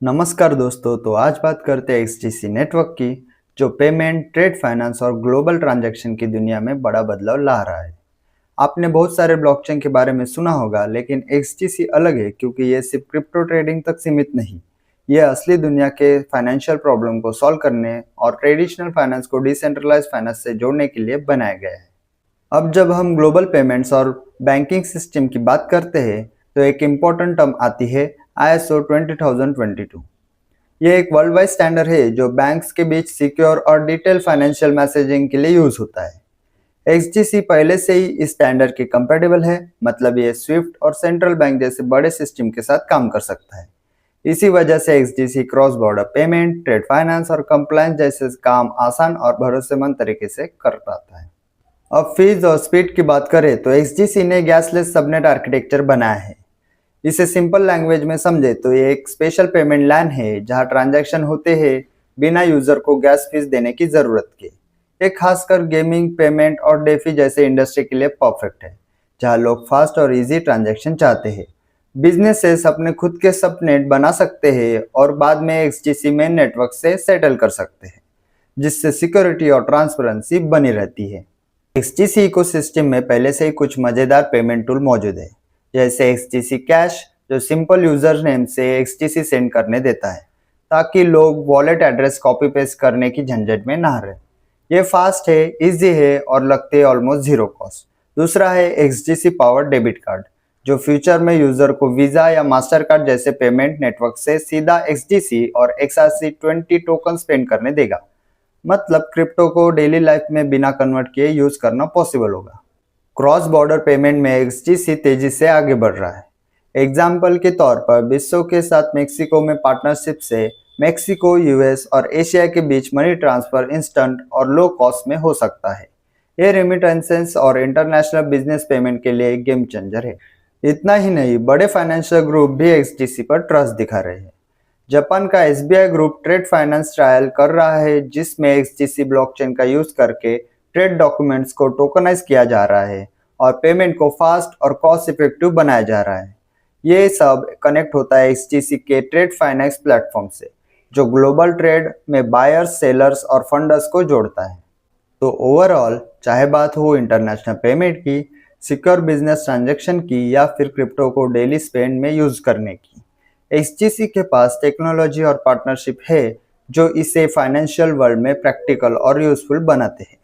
नमस्कार दोस्तों। तो आज बात करते हैं एक्सटीसी नेटवर्क की, जो पेमेंट, ट्रेड फाइनेंस और ग्लोबल ट्रांजैक्शन की दुनिया में बड़ा बदलाव ला रहा है। आपने बहुत सारे ब्लॉकचेन के बारे में सुना होगा, लेकिन एक्सटीसी अलग है क्योंकि ये सिर्फ क्रिप्टो ट्रेडिंग तक सीमित नहीं। ये असली दुनिया के फाइनेंशियल प्रॉब्लम को सॉल्व करने और ट्रेडिशनल फाइनेंस को डिसेंट्रलाइज फाइनेंस से जोड़ने के लिए बनाया गया है। अब जब हम ग्लोबल पेमेंट्स और बैंकिंग सिस्टम की बात करते हैं, तो एक इम्पॉर्टेंट टर्म आती है ISO 20022। ये एक वर्ल्ड वाइड स्टैंडर्ड है जो बैंक्स के बीच सिक्योर और डिटेल फाइनेंशियल मैसेजिंग के लिए यूज होता है। XDC पहले से ही इस स्टैंडर्ड के कंपेटेबल है, मतलब ये स्विफ्ट और सेंट्रल बैंक जैसे बड़े सिस्टम के साथ काम कर सकता है। इसी वजह से XDC cross border payment, trade finance और कंप्लायंस जैसे काम आसान और भरोसेमंद तरीके से कर पाता है। अब फीस और स्पीड की बात करें तो XDC ने गैसलेस सबनेट आर्किटेक्चर बनाया है। इसे सिंपल लैंग्वेज में समझे तो ये एक स्पेशल पेमेंट लाइन है जहां ट्रांजैक्शन होते हैं बिना यूजर को गैस फीस देने की जरूरत के। ये खासकर गेमिंग, पेमेंट और डेफी जैसे इंडस्ट्री के लिए परफेक्ट है, जहां लोग फास्ट और इजी ट्रांजैक्शन चाहते हैं। बिजनेसेस अपने खुद के सबनेट बना सकते हैं और बाद में XDC मेन नेटवर्क से सेटल कर सकते हैं, जिससे सिक्योरिटी और ट्रांसपेरेंसी बनी रहती है। XDC इकोसिस्टम में पहले से ही कुछ मजेदार पेमेंट टूल मौजूद है, जैसे XDC कैश, जो सिंपल यूजर नेम से XDC सेंड करने देता है ताकि लोग वॉलेट एड्रेस कॉपी पेस्ट करने की झंझट में ना रहे। ये फास्ट है, इजी है और लगते हैं ऑलमोस्ट जीरो कॉस्ट। दूसरा है XDC पावर डेबिट कार्ड, जो फ्यूचर में यूजर को वीजा या मास्टर कार्ड जैसे पेमेंट नेटवर्क से सीधा XDC और XRC20 टोकन स्पेंड करने देगा। मतलब क्रिप्टो को डेली लाइफ में बिना कन्वर्ट किए यूज करना पॉसिबल होगा। क्रॉस बॉर्डर पेमेंट में XDC तेजी से आगे बढ़ रहा है। एग्जाम्पल के तौर पर बिस्सो के साथ मेक्सिको में पार्टनरशिप से मेक्सिको, US और एशिया के बीच मनी ट्रांसफर इंस्टेंट और लो कॉस्ट में हो सकता है। ये रेमिटेंसेस और इंटरनेशनल बिजनेस पेमेंट के लिए एक गेम चेंजर है। इतना ही नहीं, बड़े फाइनेंशियल ग्रुप भी XDC पर ट्रस्ट दिखा रहे हैं। जापान का SBI group trade finance trial कर रहा है, जिसमें XDC ब्लॉकचेन का यूज करके ट्रेड डॉक्यूमेंट्स को टोकनाइज किया जा रहा है और पेमेंट को फास्ट और कॉस्ट इफेक्टिव बनाया जा रहा है। ये सब कनेक्ट होता है XDC के ट्रेड फाइनेंस प्लेटफॉर्म से, जो ग्लोबल ट्रेड में बायर्स, सेलर्स और फंडर्स को जोड़ता है। तो ओवरऑल, चाहे बात हो इंटरनेशनल पेमेंट की, सिक्योर बिजनेस ट्रांजैक्शन की या फिर क्रिप्टो को डेली स्पेंड में यूज करने की, XDC के पास टेक्नोलॉजी और पार्टनरशिप है जो इसे फाइनेंशियल वर्ल्ड में प्रैक्टिकल और यूजफुल बनाते हैं।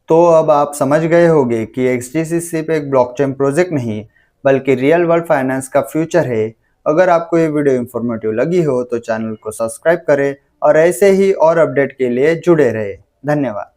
तो अब आप समझ गए होंगे कि XDC सिर्फ एक ब्लॉकचेन प्रोजेक्ट नहीं, बल्कि रियल वर्ल्ड फाइनेंस का फ्यूचर है। अगर आपको ये वीडियो इन्फॉर्मेटिव लगी हो तो चैनल को सब्सक्राइब करें और ऐसे ही और अपडेट के लिए जुड़े रहे। धन्यवाद।